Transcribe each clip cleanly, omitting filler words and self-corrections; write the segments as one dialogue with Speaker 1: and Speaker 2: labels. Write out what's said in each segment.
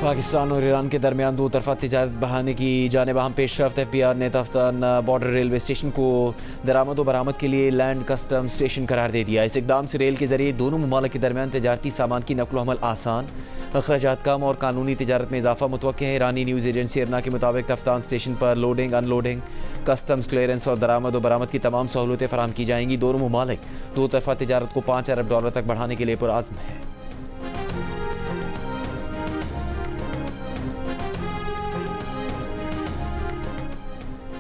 Speaker 1: पाकिस्तान और ईरान के दरमियान दो तरफा तिजारत बढ़ाने की जानिब अहम पेशरफ्त। FBI ने तफ्तान बॉर्डर रेलवे स्टेशन को दरामद व बरामद के लिए लैंड कस्टम स्टेशन करार दे दिया। इस इकदाम से रेल के जरिए दोनों ममालिक के दरमियान तजारती सामान की नकल हमल आसान, अखराजात कम और कानूनी तिजारत में इजाफा मुतवक्के है। ईरानी न्यूज़ एजेंसी इरना के मुताबिक तफ्तान स्टेशन पर लोडिंग, अनलोडिंग, कस्टम्स क्लियरेंस और दरामद व बरामद की तमाम सहूलतें फराहम की जाएंगी। दोनों ममालिक दो तरफा तिजारत को $5 अरब तक बढ़ाने के लिए पुरअज़्म है।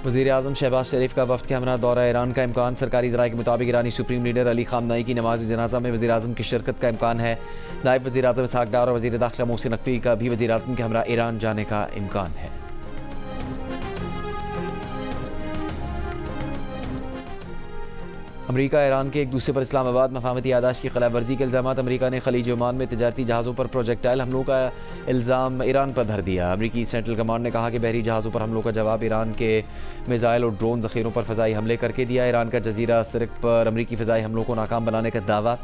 Speaker 1: वज़ीर-ए-आज़म शहबाज शरीफ का वफ़द के हमरा दौरा ईरान का इम्कान। सरकारी ज़राए के मुताबिक ईरानी सुप्रीम लीडर अली ख़ामनेई की नमाज जनाजा में वज़ीर-ए-आज़म की शिरकत का इम्कान है। नायब वज़ीर-ए-आज़म इसहाक़ डार और वज़ीर दाखिला मोहसिन नकवी का भी वज़ीर-ए-आज़म के हमरा ईरान जाने का इम्कान है। अमरीका ईरान के एक दूसरे पर इस्लामाबाद मफाहमती यादाश्त की खिलाफ वर्जी के इल्ज़ाम। अमरीका ने खलीज ओमान में तजारती जहाज़ों पर प्रोजेक्टाइल हमलों का इल्ज़ाम ईरान पर धर दिया। अमरीकी सेंट्रल कमांड ने कहा कि बहरी जहाज़ों पर हमलों का जवाब ईरान के मिज़ाइल और ड्रोन ज़ख़ीरों पर फ़ज़ाई हमले करके दिया। ईरान का जज़ीरा सिर्क पर अमरीकी फ़ज़ाई हमलों को नाकाम बनाने का दावा।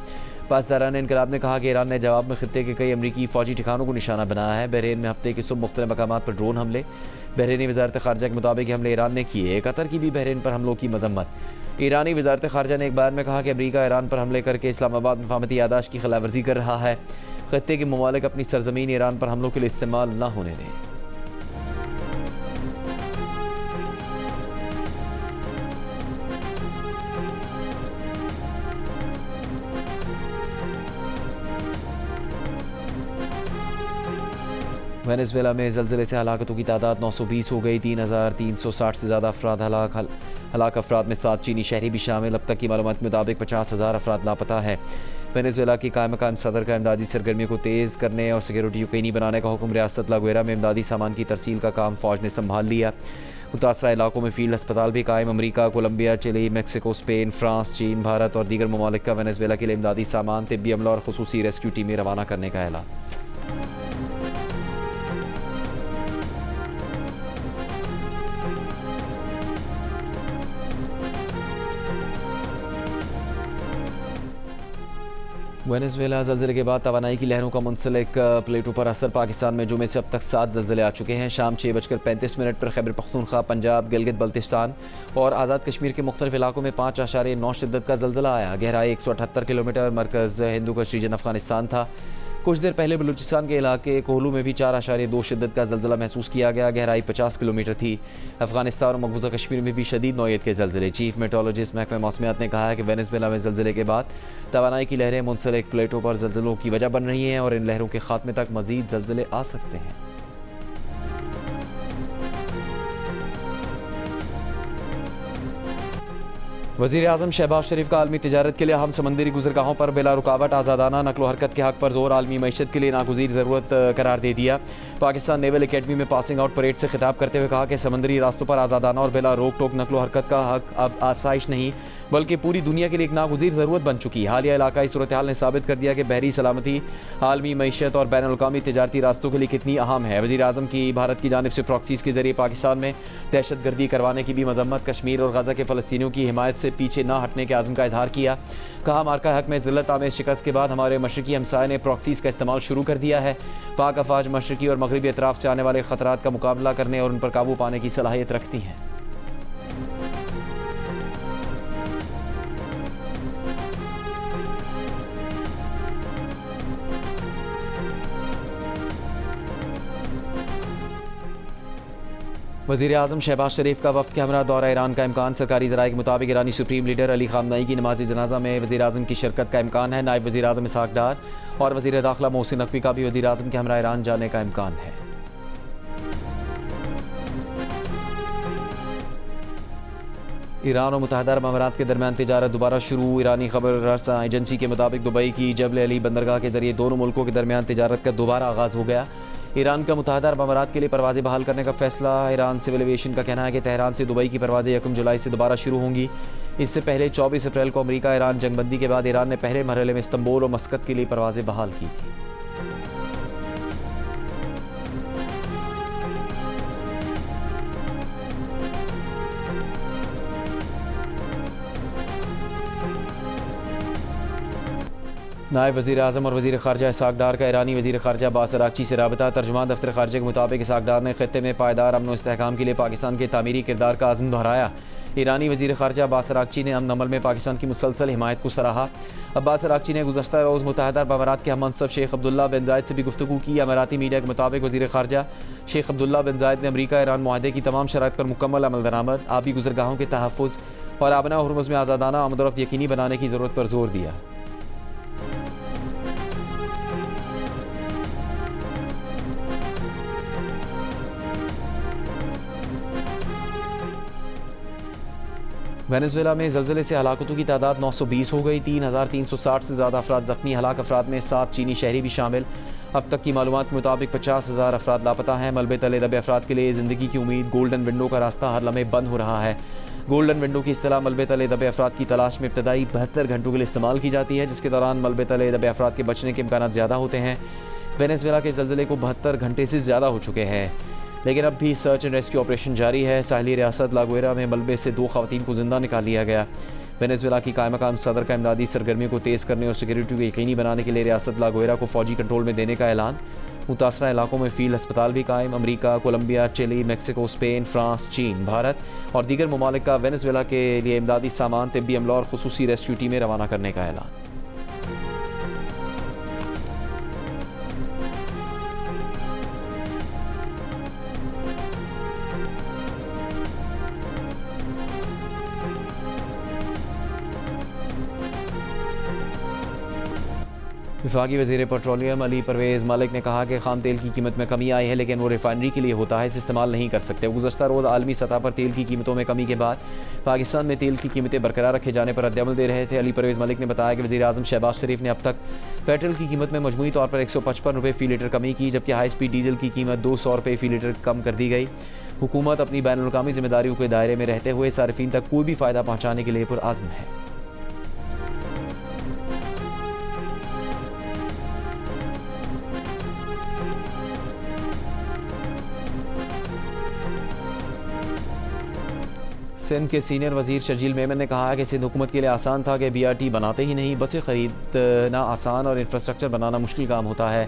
Speaker 1: पासदारान इनकलाब ने कहा कि ईरान ने जवाब में खित्ते के कई अमरीकी फ़ौजी ठिकानों को निशाना बनाया है। बहरीन में हफ्ते के सुबह मुख्तलिफ मकामात पर ड्रोन हमले। बहरीनी वज़ारत ख़ारजा के मुताबिक हमले ईरान ने किए। कतर की भी बहरीन पर हमलों की मजम्मत। ईरानी वज़ारत ख़ारजा ने एक बयान में कहा कि अमरीका ईरान पर हमले करके इस्लामाबाद मफाहमती यादाश्त की खिलाफ वर्जी कर रहा है। खत्ते के ममालिक अपनी सरजमीन ईरान पर हमलों के लिए इस्तेमाल न होने दें। वेनेज़ुएला में ज़लज़ले से हलाकतों की तादाद 920 हो गई। 3360 से ज़्यादा अफराद हलाक अफराद में 7 चीनी शहरी भी शामिल। अब तक की मालूमात के मुताबिक 50,000 अफराद लापता है। वेनेज़ुएला की कायम मकाम सदर का इमदादी सरगर्मियों को तेज़ करने और सिक्योरिटी यकीनी बनाने का हुक्म। रियासत लागुएरा में इमदादी सामान की तरसील का काम फ़ौज ने संभाल लिया। मुतासरा इलाकों में फ़ील्ड अस्पताल भी कायम। अमरीका, Colombia, Chile, Mexico, Spain, France, चीन, भारत और दीगर ममालिक का वेनेज़ुएला के लिए इमदादी सामान, तिब्बी अमला और खुसूसी रेस्क्यू टीमें रवाना करने का ऐलान। वेनेज़ुएला ज़लज़ले के बाद तवानाई की लहरों का मुंसलिक प्लेटों पर असर। पाकिस्तान में जुमे से अब तक 7 ज़लज़ले आ चुके हैं। शाम 6:35 पर खैबर पख्तूनख्वा, पंजाब, गिलगित बल्तिस्तान और आज़ाद कश्मीर के मुख्तलिफ इलाकों में 5.9 शिद्दत का ज़लज़ला आया। गहराई 178 किलोमीटर। मरकज़ हिंदू कश रीजन अफ़गानिस्तान था। कुछ देर पहले बलूचिस्तान के इलाके कोहलू में भी 4.2 शिद्दत का ज़लज़ला महसूस किया गया। गहराई 50 किलोमीटर थी। अफगानिस्तान और मकबूजा कश्मीर में भी शदीद नौयत के ज़लज़ले। चीफ मेट्रोलॉजिस्ट महकमा मौसमियात ने कहा है कि वेनेज़ुएला में ज़लज़ले के बाद तवानाई की लहरें मुंसलिक प्लेटों पर ज़लज़लों की वजह बन रही हैं और इन लहरों के खात्मे तक मज़ीद ज़लज़ले आ सकते हैं। वज़ीर-ए-आज़म शहबाज शरीफ का आलमी तिजारत के लिए अहम समंदरी गुज़रगाहों पर बिला रुकावट आज़ादाना नकलो हरकत के हक़ पर जोर आलमी मईशत के लिए नागुज़ीर ज़रूरत करार दे दिया। पाकिस्तान नेवल अकेडमी में पासिंग आउट परेड से खिताब करते हुए कहा कि समंदरी रास्तों पर आज़ादाना और बिला रोक टोक नकलो हरकत का हक़ अब आसाइश नहीं बल्कि पूरी दुनिया के लिए एक नागुज़ीर ज़रूरत बन चुकी। हालिया इलाकाई सूरत हाल ने साबित कर दिया कि बहरी सलामती आलमी मईशत और बैनुल अक़वामी तिजारती रास्तों के लिए कितनी अहम है। वज़ीर-ए-आज़म की भारत की जानिब से प्रॉक्सीज़ के ज़रिए पाकिस्तान में दहशत गर्दी करवाने की भी मजम्मत। कश्मीर और गज़ा के फ़लस्तीनियों की हिमायत से पीछे न हटने के आज़म का इजहार किया। कहा, मार्का हक में ज़िल्लत आमेज़ शिकस्त के बाद हमारे मशरकी हमसाये ने प्रॉक्सीज़ का इस्तेमाल शुरू कर दिया है। पाक अफवाज मशरकी और मगरबी अतराफ़ से आने वाले ख़तरात का मुकाबला करने और उन पर काबू पाने की सलाहियत रखती हैं। वज़ीर-ए-आज़म शहबाज शरीफ का वफ़द के हमरा दौरा ईरान का इम्कान। सरकारी ज़राए के मुताबिक ईरानी सुप्रीम लीडर अली ख़ामनेई की नमाज जनाजा में वज़ीर-ए-आज़म की शिरकत का इम्कान है। नायब वज़ीर-ए-आज़म इसहाक़ डार और वज़ीर दाखिला मोहसिन नकवी का भी वज़ीर-ए-आज़म के हमरा ईरान जाने का इम्कान है। ईरान और मुत्तहदा अरब अमारात के दरमियान तिजारत दोबारा शुरू। ईरानी खबर रसा एजेंसी के मुताबिक दुबई की जबल अली बंदरगाह के ज़रिए दोनों मुल्कों के दरमियान तिजारत का दोबारा आगाज़ हो गया। ईरान का मुत्तहदा अरब अमारात के लिए परवाज़ें बहाल करने का फैसला। ईरान सिविल एविएशन का कहना है कि तेहरान से दुबई की परवाज़ें 1 जुलाई से दोबारा शुरू होंगी। इससे पहले 24 अप्रैल को अमरीका ईरान जंगबंदी के बाद ईरान ने पहले मरहले में इस्तंबुल और मस्कत के लिए परवाज़ें बहाल की थी। नायब वज़ीर आज़म और वज़ीर ख़ारजा इसहाक़ डार का ईरानी वज़ीर ख़ारजा अब्बास अराग़ची से राबता। तर्जुमान दफ्तर ख़ारजा के मुताबिक इसहाक़ डार ने ख़ित्ते में पायदार अमन व इस्तेहकाम के लिए पाकिस्तान के तामीरी किरदार का आज़म दोहराया। ईरानी वज़ीर ख़ारजा अब्बास अराग़ची ने अमन अमल में पाकिस्तान की मुसलसल हिमायत को सराहा। अब्बास अराग़ची ने गुज़श्ता रोज़ मुत्तहदा अरब अमारात के हम मनसब शेख अब्दुल्ला बिन ज़ायद से भी गुफ्तगू की। अमाराती मीडिया के मुताबिक वज़ीर ख़ारजा शेख अब्दुल्ला बिन ज़ायद ने अमरीका ईरान मुआहदे की तमाम शराइत पर मुकम्मल अमल दरामद, आबी गुज़रगाहों के तहफ़्फ़ुज़ और आबना हुर्मुज़ में आज़ादाना आमद-ओ-रफ़्त यकीनी बनाने की ज़रूरत पर जोर दिया। वेनेज़ुएला में ज़लज़ले से हलाकतों की तादाद 920 हो गई। 3360 से ज़्यादा अफराद ज़ख्मी। हलाक अफराद में 7 चीनी शहरी भी शामिल। अब तक की मालूमात के मुताबिक 50,000 अफराद लापता हैं। मलबे तले दबे अफराद के लिए ज़िंदगी की उम्मीद, गोल्डन विंडो का रास्ता हर लम्हे बंद हो रहा है। गोल्डन विंडो की इस्तिलाह मलबे तले दबे अफराद की तलाश में इब्तदाई 72 घंटों के लिए इस्तेमाल की जाती है, जिसके दौरान मलबे तले दबे अफराद के बचने के इम्कान ज़्यादा होते हैं। वेनेज़ुएला के ज़लज़ले को 72 घंटे से ज़्यादा हो चुके हैं, लेकिन अब भी सर्च एंड रेस्क्यू ऑपरेशन जारी है। साहली रियासत लागुएरा में मलबे से 2 ख़वातीन को जिंदा निकाल लिया गया। वेनेज़ुएला की कायम मकाम सदर का इमदादी सरगर्मियों को तेज़ करने और सिक्योरिटी को यकीनी बनाने के लिए रियासत लागुएरा को फ़ौजी कंट्रोल में देने का ऐलान। मुतासरा इलाकों में फील्ड अस्पताल भी कायम। अमरीका, Colombia, Chile, Mexico, Spain, France, चीन, भारत और दीगर ममालिक का वेनेज़ुएला के लिए इमदादी सामान, तिब्बी अमला और खुसूसी रेस्क्यू टीमें रवाना करने का ऐलान। वफाकी वज़ीर पेट्रोलियम अली परवेज़ मलिक ने कहा कि खाम तेल की कीमत में कमी आई है, लेकिन वो रिफाइनरी के लिए होता है, इसे इस्तेमाल नहीं कर सकते। गुज़श्ता रोज़ आलमी सतह पर तेल की कीमतों में कमी के बाद पाकिस्तान में तेल की कीमतें बरकरार रखे जाने पर रद्दअमल दे रहे थे। अली परवेज़ मलिक ने बताया कि वज़ीर आज़म शहबाज शरीफ ने अब तक पेट्रोल की कीमत में मजमूई तौर पर 155 रुपये फ़ी लीटर कमी की, जबकि हाई स्पीड डीजल की कीमत 200 रुपये फ़ी लीटर कम कर दी गई। हुकूमत अपनी बैनुल-अक़वामी ज़िम्मेदारियों के दायरे में रहते हुए सार्फिन तक कोई भी फ़ायदा पहुँचाने के लिए पुरअज़्म है। सिंध के सीनियर वज़ीर शर्जील मेमन ने कहा कि सिंध हुकूमत के लिए आसान था कि BRT बनाते ही नहीं, बसें ख़रीदना आसान और इंफ्रास्ट्रक्चर बनाना मुश्किल काम होता है।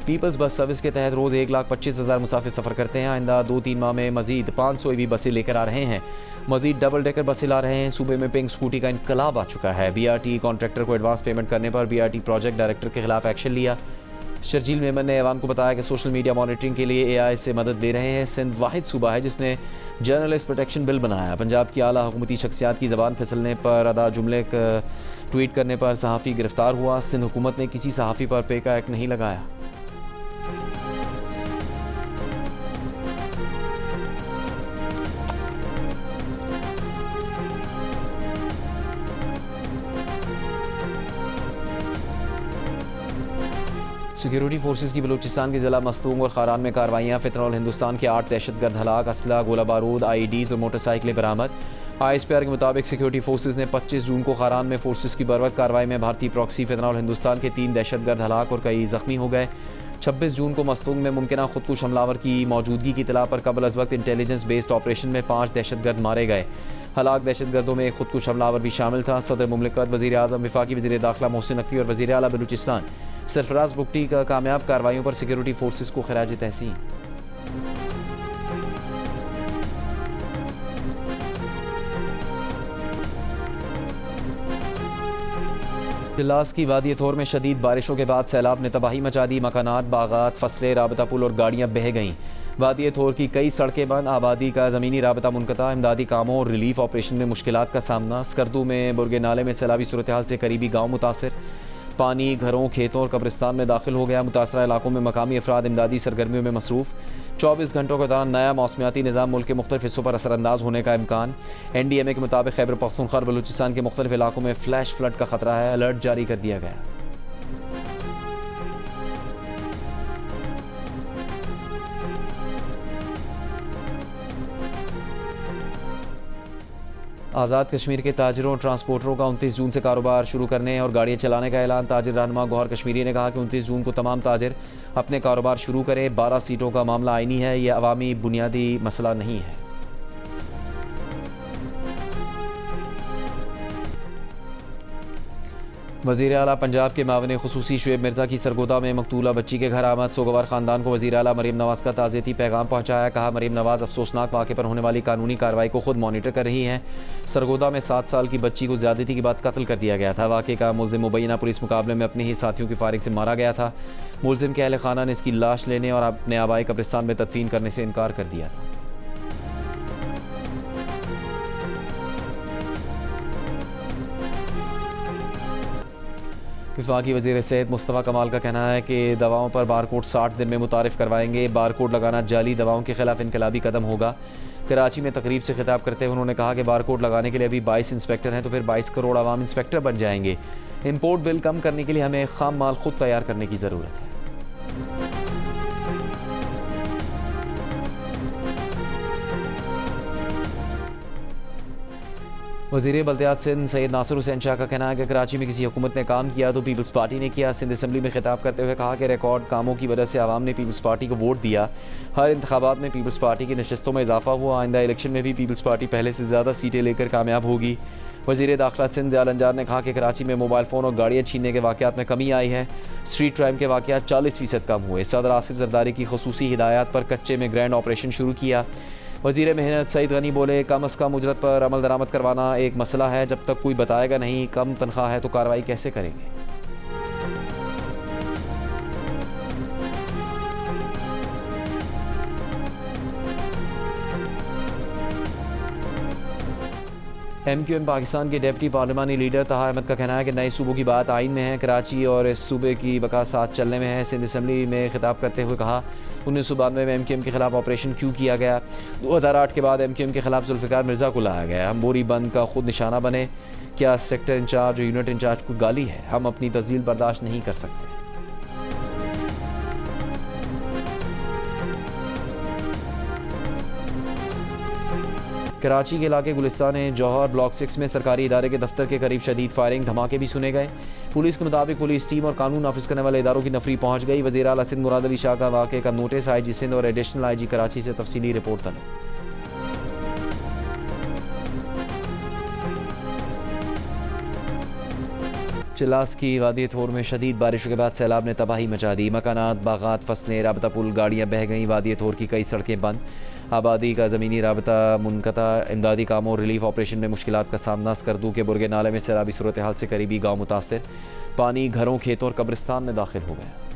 Speaker 1: पीपल्स बस सर्विस के तहत रोज़ 1,25,000 मुसाफिर सफ़र करते हैं। आइंदा 2-3 माह में मज़ीद 500 EV बसें लेकर आ रहे हैं। मज़ीद डबल डेकर बसें ला रहे हैं। सूबे में पिंक स्कूटी का इनकलाब आ चुका है। BRT कॉन्ट्रैक्टर को एडवांस पेमेंट करने पर BRT प्रोजेक्ट डायरेक्टर के खिलाफ एक्शन लिया। शर्जील मेमन ने ऐवान को बताया कि सोशल मीडिया मॉनिटरिंग के लिए AI से मदद ले रहे हैं। सिंध वाहिद सूबा है जिसने जर्नलिस्ट प्रोटेक्शन बिल बनाया। पंजाब की आला हुकूमती शख्सियात की ज़बान फिसलने पर अदा जुमले ट्वीट करने पर सहाफ़ी गिरफ्तार हुआ। सिंध हुकूमत ने किसी सहाफ़ी पर पेका एक्ट नहीं लगाया। सिक्योरिटी फोर्सेस की बलूचिस्तान के ज़िला मस्तूंग और खारान में कार्रवाइयाँ। फितरौल हिंदुस्तान के 8 दहशतगर्द हलाक, असला, गोला बारूद, IEDs और मोटरसाइकिलें बरामद। ISPR के मुताबिक सिक्योरिटी फोर्सेस ने 25 जून को खारान में फोर्सेस की बरवक्त कार्रवाई में भारतीय प्रॉक्सी फितरौल हिंदुस्तान के 3 दहशतगर्द हलाक और कई ज़ख्मी हो गए। 26 जून को मस्तूंग में मुमकिना खुदकुश हमलावर की मौजूदगी की इत्तला पर कबल अज़ वक्त इंटेलिजेंस बेस्ड ऑपरेशन में 5 दहशतगर्द मारे गए। हलाक दहशतगर्दों में एक खुदकुश हमलावर भी शामिल था। सदर मुमलिकत, वज़ीर आज़म, वफाकी वज़ीर दाखिला मोहसिन नकवी और वज़ीर आला बलूचिस्तान सरफराज बुगटी का कामयाब कार्रवाइयों पर सिक्योरिटी फोर्सेस को खराज तहसीन। जिलास की वादी थोर में शदीद बारिशों के बाद सैलाब ने तबाही मचा दी। मकानात, बागात, फसलें, राबता पुल और गाड़ियाँ बह गईं। वादी थोर की कई सड़कें बंद, आबादी का ज़मीनी राबता मुनक़ता, इमदादी कामों और रिलीफ ऑपरेशन में मुश्किलात का सामना। स्कर्दू में बुरगे नाले में सैलाबी सूरत हाल से करीबी गाँव मुतासर। पानी घरों, खेतों और कब्रिस्तान में दाखिल हो गया। मुतासरा इलाकों में मकामी अफराद इमदादी सरगर्मियों में मसरूफ़। 24 घंटों के दौरान नया मौसमियाती निज़ाम मुल्क के मुख्तलिफ हिस्सों पर असरअंदाज होने का इम्कान। NDMA के मुताबिक खैबर पख्तूनख्वा और बलूचिस्तान के मुख्तलिफ इलाकों में फ्लैश फ्लड का खतरा है। अलर्ट जारी कर दिया गया। आज़ाद कश्मीर के ताजिरों और ट्रांसपोर्टरों का 29 जून से कारोबार शुरू करने और गाड़ियाँ चलाने का ऐलान। ताजिर रहनुमा गौहर कश्मीरी ने कहा कि 29 जून को तमाम ताजिर अपने कारोबार शुरू करें। 12 सीटों का मामला आईनी है, यह अवामी बुनियादी मसला नहीं है। वज़ीर आला पंजाब के मावन खुसूसी शुएब मिर्ज़ा की सरगोदा में मकतूला बच्ची के घर आमद। सोगवार ख़ानदान को वज़ीर आला मरीम नवाज़ का ताज़ियती पैगाम पहुँचाया। कहा, मरीम नवाज़ अफसोसनाक वाक़े पर होने वाली कानूनी कार्रवाई को खुद मॉनिटर कर रही हैं। सरगोदा में 7 साल की बच्ची को ज़्यादती के बाद कत्ल कर दिया गया था। वाक़े का मुल्ज़िम मुबैना पुलिस मुकाबले में अपने ही साथियों की फारिग से मारा गया था। मुल्ज़िम के अहल खाना ने इसकी लाश लेने और अपने आबाई कब्रिस्तान में तदफीन करने से इनकार कर दिया था। वफाकी वज़ीर सेहत मुस्तफ़ा कमाल का कहना है कि दवाओं पर बारकोड 60 दिन में मुतारिफ़ करवाएंगे। बारकोड लगाना जाली दवाओं के खिलाफ इनकलाबी कदम होगा। कराची में तकरीब से खिताब करते हुए उन्होंने कहा कि बारकोड लगाने के लिए अभी 22 इंस्पेक्टर हैं तो फिर 22 करोड़ आवाम इंस्पेक्टर बन जाएंगे। इंपोर्ट बिल कम करने के लिए हमें खाम माल खुद तैयार करने की ज़रूरत है। वज़ीर बल्दियात सिंध सैयद नासिर हुसैन शाह का कहना है कि कराची में किसी हुकूमत ने काम किया तो पीपल्स पार्टी ने किया। सिंध असम्बली में खिताब करते हुए कहा कि रिकॉर्ड कामों की वजह से आवाम ने पीपल्स पार्टी को वोट दिया। हर इंतखाबात में पीपल्स पार्टी की नशस्तों में इजाफा हुआ। आइंदा इलेक्शन में भी पीपल्स पार्टी पहले से ज़्यादा सीटें लेकर कामयाब होगी। वज़ीर दाखिला सिंध ज़ियाल अंजार ने कहा कि कराची में मोबाइल फ़ोन और गाड़ियाँ छीनने के वाक़यात में कमी आई है। स्ट्रीट क्राइम के वाक़यात 40% कम हुए। सदर आसिफ जरदारी की खुसूसी हिदायत पर कच्चे में ग्रैंड ऑपरेशन शुरू किया। वज़ीर मेहनत सईद गनी बोले, कम अज़ कम उजरत पर अमल दरामद करवाना एक मसला है। जब तक कोई बताएगा नहीं कम तनख्वाह है तो कार्रवाई कैसे करेंगे। MQM पाकिस्तान के डिप्टी पार्लिमानी लीडर तहा अहमद का कहना है कि नए सूबों की बात आइन में है। कराची और इस सूबे की बका साथ चलने में है। सिंध असम्बली में खिताब करते हुए कहा, 1992 में MQM के खिलाफ ऑपरेशन क्यों किया गया। 2008 के बाद MQM के खिलाफ जुल्फ़िकार मिर्ज़ा को लाया गया। हम बोरी बंद का खुद निशाना बने। क्या सेक्टर इंचार्ज और यूनिट इंचार्ज को गाली है। हम अपनी तज़लील बर्दाश्त नहीं कर सकते। कराची के इलाके गुलिस्तान जौहर ब्लॉक 6 में सरकारी इदारे के दफ्तर के करीब शदीद फायरिंग धमाके भी सुने गए। पुलिस के मुताबिक पुलिस टीम और कानून नाफिज करने वाले इदारों की नफरी पहुंच गई। वज़ीर आला सिंध मुराद अली शाह का वाक़े का नोटिस IG सिंध और एडिशनल IG कराची से तफसीली रिपोर्ट तलब। चिलास की वादी थोर में शदीद बारिशों के बाद सैलाब ने तबाही मचा दी। मकानात, बागात, फसलें, राबता पुल, गाड़ियाँ बह गईं। वादी थोर की कई सड़कें बंद। आबादी का ज़मीनी राबता मुनक़ता। इमदादी कामों और रिलीफ ऑपरेशन में मुश्किलात का सामना। स्कर्दू के बुरगे नाले में सैलाबी सूरत हाल से करीबी गाँव मुतासर। पानी घरों, खेतों और कब्रिस्तान में दाखिल हो गया।